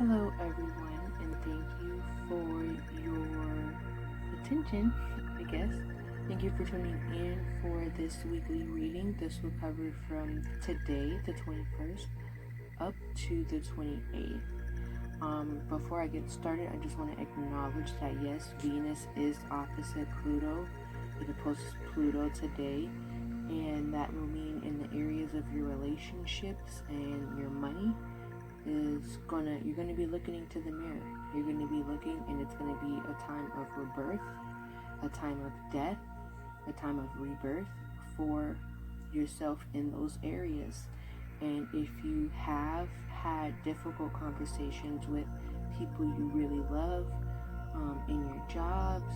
Hello, everyone, and thank you for your attention, I guess. Thank you for tuning in for this weekly reading. This will cover from today, the 21st, up to the 28th. Before I get started, I just want to acknowledge that yes, Venus is opposite Pluto. It opposes Pluto today, and that will mean in the areas of your relationships and your money you're gonna be looking into the mirror. You're gonna be looking, and it's gonna be a time of rebirth, a time of death, a time of rebirth for yourself in those areas. And if you have had difficult conversations with people you really love in your jobs,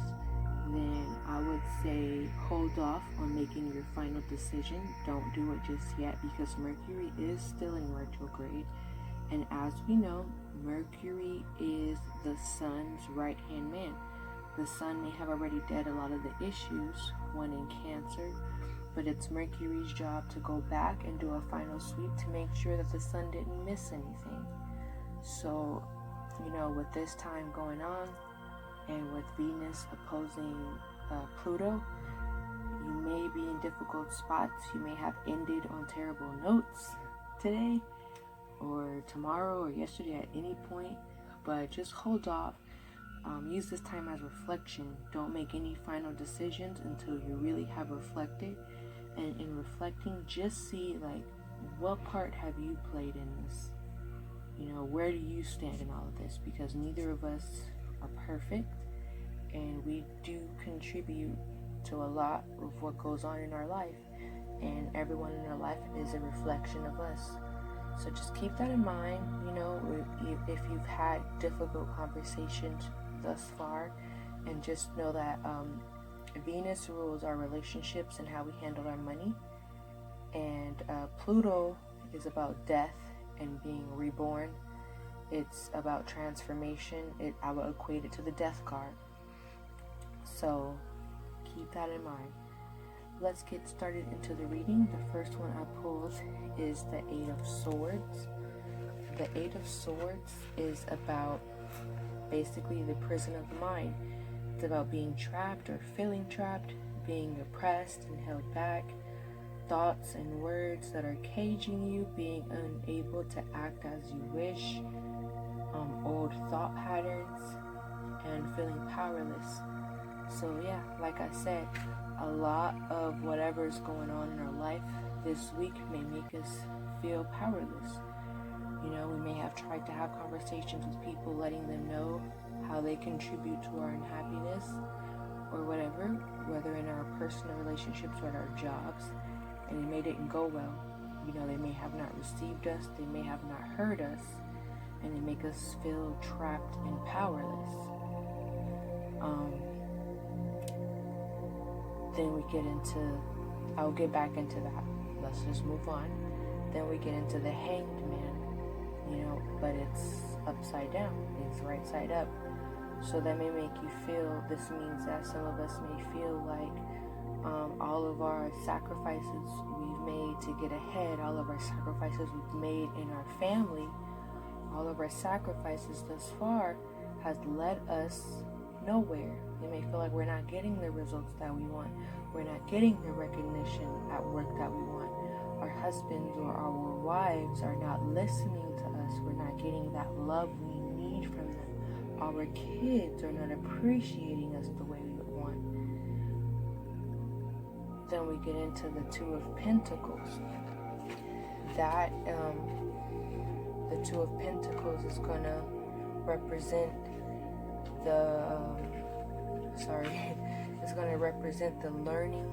then I would say hold off on making your final decision. Don't do it just yet, because Mercury is still in retrograde. And as we know, Mercury is the sun's right-hand man. The sun may have already dead a lot of the issues, one in Cancer, but it's Mercury's job to go back and do a final sweep to make sure that the sun didn't miss anything. So, with this time going on, and with Venus opposing Pluto, you may be in difficult spots. You may have ended on terrible notes today, or tomorrow, or yesterday, at any point, but just hold off. Use this time as reflection. Don't make any final decisions until you really have reflected. And in reflecting, just see what part have you played in this? Where do you stand in all of this? Because neither of us are perfect, and we do contribute to a lot of what goes on in our life, and everyone in our life is a reflection of us. So just keep that in mind, if you've had difficult conversations thus far, and just know that Venus rules our relationships and how we handle our money, and Pluto is about death and being reborn. It's about transformation. I would equate it to the death card. So keep that in mind. Let's get started into the reading. The first one I pulled is the Eight of Swords. The Eight of Swords is about basically the prison of the mind. It's about being trapped or feeling trapped, being oppressed and held back, thoughts and words that are caging you, being unable to act as you wish, old thought patterns, and feeling powerless. So yeah, like I said, a lot of whatever's going on in our life this week may make us feel powerless. We may have tried to have conversations with people, letting them know how they contribute to our unhappiness or whatever, whether in our personal relationships or in our jobs, and it didn't go well. They may have not received us, they may have not heard us, and they make us feel trapped and powerless. Then we get into, I'll get back into that. Let's just move on. Then we get into the Hanged Man, but it's upside down. It's right side up. So that may make you feel, this means that some of us may feel like all of our sacrifices we've made to get ahead, all of our sacrifices we've made in our family, all of our sacrifices thus far has led us nowhere. It may feel like we're not getting the results that we want. We're not getting the recognition at work that we want. Our husbands or our wives are not listening to us. We're not getting that love we need from them. Our kids are not appreciating us the way we would want. Then we get into the Two of Pentacles. That the Two of Pentacles is going to represent it's going to represent the learning,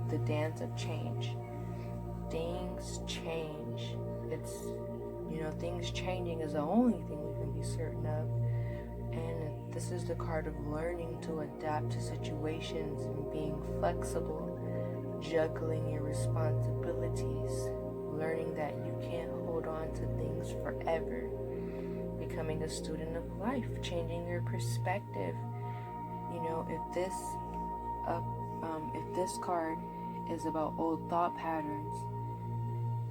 the dance of change. Things change. Things changing is the only thing we can be certain of. And this is the card of learning to adapt to situations and being flexible, juggling your responsibilities, learning that you can't hold on to things forever, becoming a student of life, changing your perspective. If this card is about old thought patterns,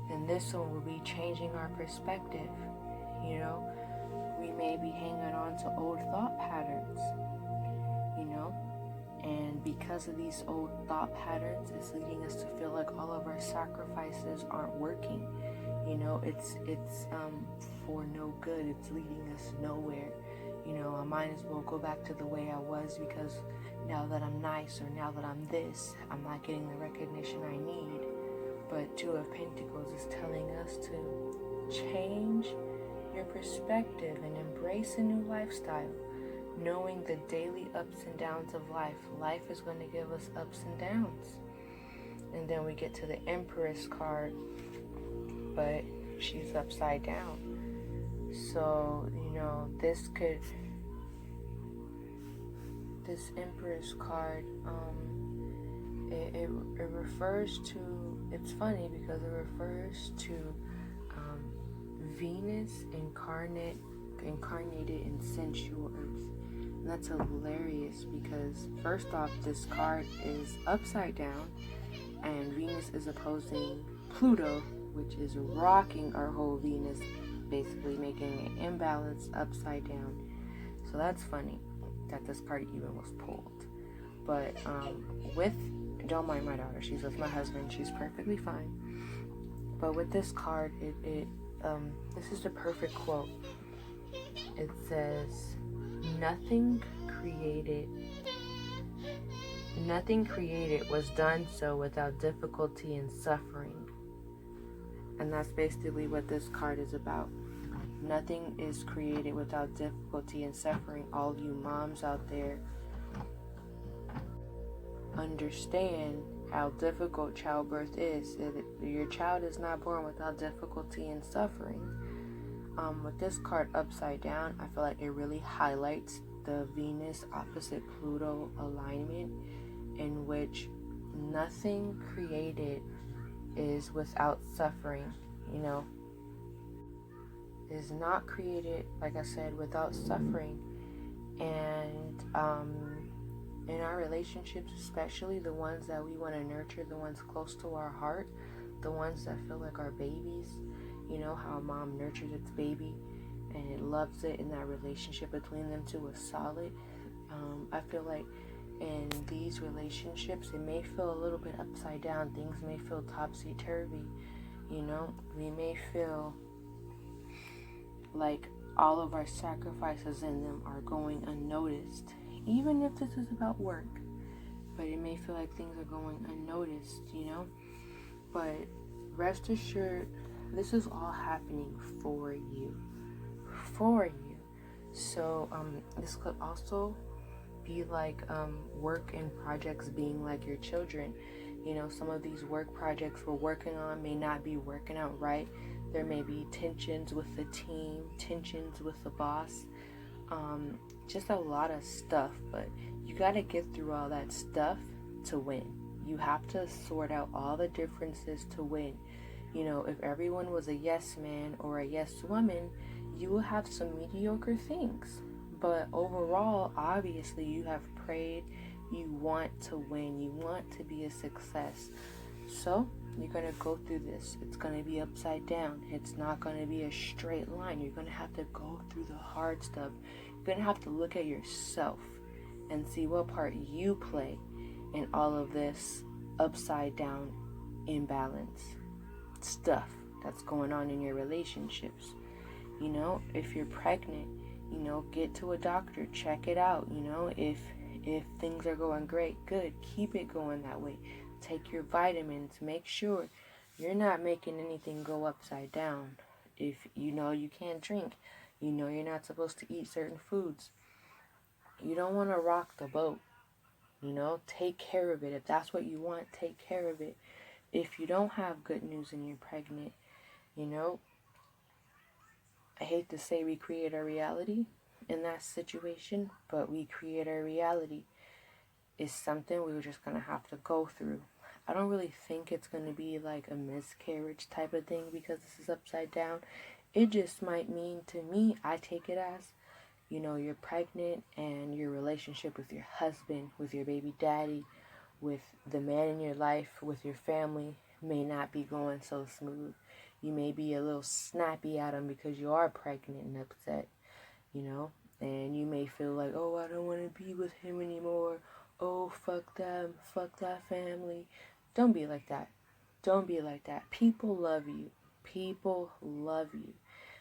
then this one will be changing our perspective. We may be hanging on to old thought patterns, you know? And because of these old thought patterns, it's leading us to feel like all of our sacrifices aren't working. You know, it's for no good. It's leading us nowhere. You know, I might as well go back to the way I was, because now that I'm nice, or now that I'm this, I'm not getting the recognition I need. But Two of Pentacles is telling us to change your perspective and embrace a new lifestyle, knowing the daily ups and downs of life. Life is going to give us ups and downs. And then we get to the Empress card, but she's upside down. So, you know, this Empress card, it refers to, it's funny because it refers to Venus incarnated in sensual earth. And that's hilarious because, first off, this card is upside down, and Venus is opposing Pluto, which is rocking our whole Venus, basically making an imbalance upside down. So that's funny that this card even was pulled. But don't mind my daughter, she's with my husband, she's perfectly fine. But with this card, this is the perfect quote. It says, nothing created was done so without difficulty and suffering. And that's basically what this card is about. Nothing is created without difficulty and suffering. All you moms out there, understand how difficult childbirth is. Your child is not born without difficulty and suffering. With this card upside down, I feel like it really highlights the Venus opposite Pluto alignment, in which nothing created is without suffering, you know. Is not created, like I said, without suffering. And in our relationships, especially the ones that we want to nurture, the ones close to our heart, the ones that feel like our babies, you know, how a mom nurtures its baby and it loves it, and that relationship between them two is solid. I feel like in these relationships, it may feel a little bit upside down. Things may feel topsy-turvy, you know. We may feel like all of our sacrifices in them are going unnoticed, even if this is about work. But it may feel like things are going unnoticed, you know. But rest assured, this is all happening for you. For you. So this could also be like work and projects being like your children. You know, some of these work projects we're working on may not be working out right. There may be tensions with the team, tensions with the boss, just a lot of stuff. But you got to get through all that stuff to win. You have to sort out all the differences to win. You know, if everyone was a yes man or a yes woman, you will have some mediocre things. But overall, obviously, you have prayed. You want to win. You want to be a success. So you're going to go through this. It's going to be upside down. It's not going to be a straight line. You're going to have to go through the hard stuff. You're going to have to look at yourself and see what part you play in all of this upside down imbalance stuff that's going on in your relationships. You know, if you're pregnant, you know, get to a doctor, check it out. You know, if things are going great, good, keep it going that way. Take your vitamins, make sure you're not making anything go upside down. If you know you can't drink, you know you're not supposed to eat certain foods, you don't want to rock the boat. You know, take care of it. If that's what you want, take care of it. If you don't have good news and you're pregnant, you know, I hate to say we create our reality in that situation, but we create our reality. It's something we're just going to have to go through. I don't really think it's going to be like a miscarriage type of thing because this is upside down. It just might mean, to me, I take it as, you know, you're pregnant and your relationship with your husband, with your baby daddy, with the man in your life, with your family may not be going so smooth. You may be a little snappy at him because you are pregnant and upset. you know, and you may feel like, oh, I don't want to be with him anymore. Oh, fuck them, fuck that family. Don't be like that. Don't be like that. People love you. People love you.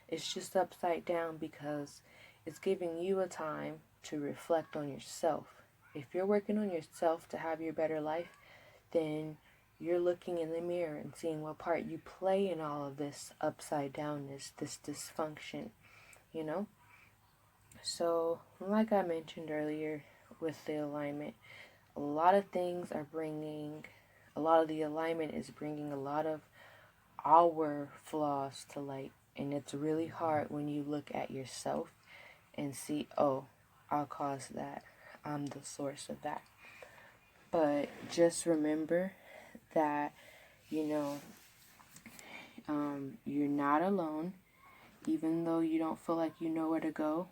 It's just upside down because it's giving you a time to reflect on yourself. If you're working on yourself to have your better life, then you're looking in the mirror and seeing what part you play in all of this upside downness, this dysfunction, you know? So, like I mentioned earlier with the alignment, a lot of things are bringing, a lot of the alignment is bringing a lot of our flaws to light. And it's really hard when you look at yourself and see, oh, I'll cause that. I'm the source of that. But just remember that, you know, you're not alone. Even though you don't feel like you know where to go,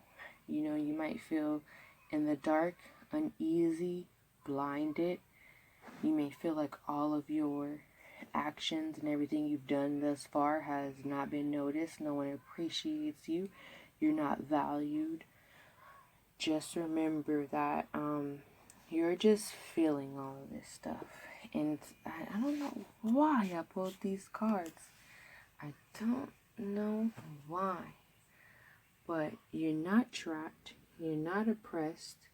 you know, you might feel in the dark, uneasy, blinded. You may feel like all of your actions and everything you've done thus far has not been noticed. No one appreciates you. You're not valued. Just remember that you're just feeling all of this stuff. And I don't know why I pulled these cards. I don't know why. But you're not trapped. You're not oppressed.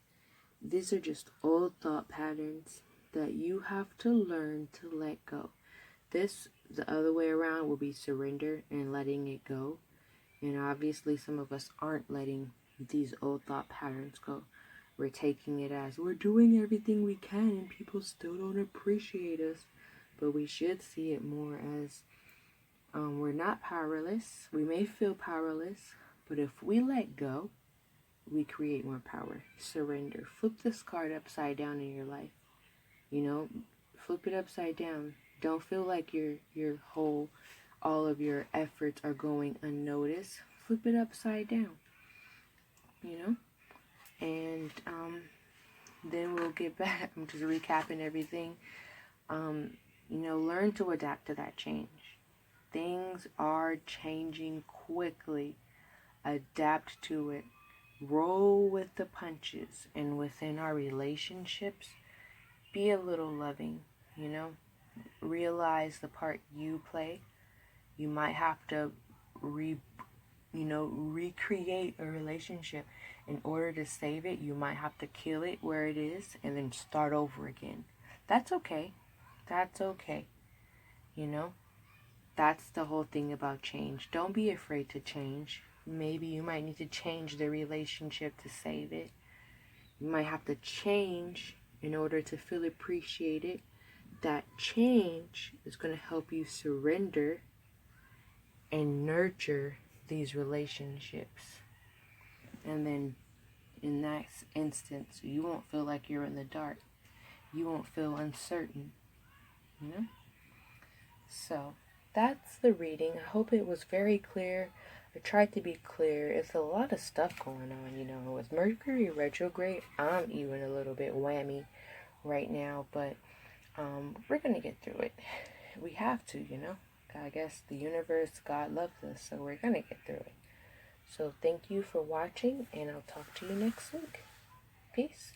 These are just old thought patterns that you have to learn to let go. This, the other way around, will be surrender and letting it go. And obviously some of us aren't letting these old thought patterns go. We're taking it as we're doing everything we can and people still don't appreciate us. But we should see it more as we're not powerless. We may feel powerless, but if we let go, we create more power. Surrender. Flip this card upside down in your life. You know, flip it upside down. Don't feel like your whole, all of your efforts are going unnoticed. Flip it upside down. You know, and then we'll get back. I'm just recapping everything. You know, learn to adapt to that change. Things are changing quickly. Adapt to it. Roll with the punches. And within our relationships, be a little loving, you know. Realize the part you play. You might have to recreate a relationship. In order to save it, you might have to kill it where it is and then start over again. That's okay. That's okay. You know, that's the whole thing about change. Don't be afraid to change. Maybe you might need to change the relationship to save it. You might have to change in order to feel appreciated. That change is going to help you surrender and nurture these relationships. And then in that instance, you won't feel like you're in the dark. You won't feel uncertain, you know? So that's the reading. I hope it was very clear. I tried to be clear. It's a lot of stuff going on, you know. With Mercury retrograde, I'm even a little bit whammy right now, but we're going to get through it. We have to, you know. I guess the universe, God loves us, so we're going to get through it. So thank you for watching, and I'll talk to you next week. Peace.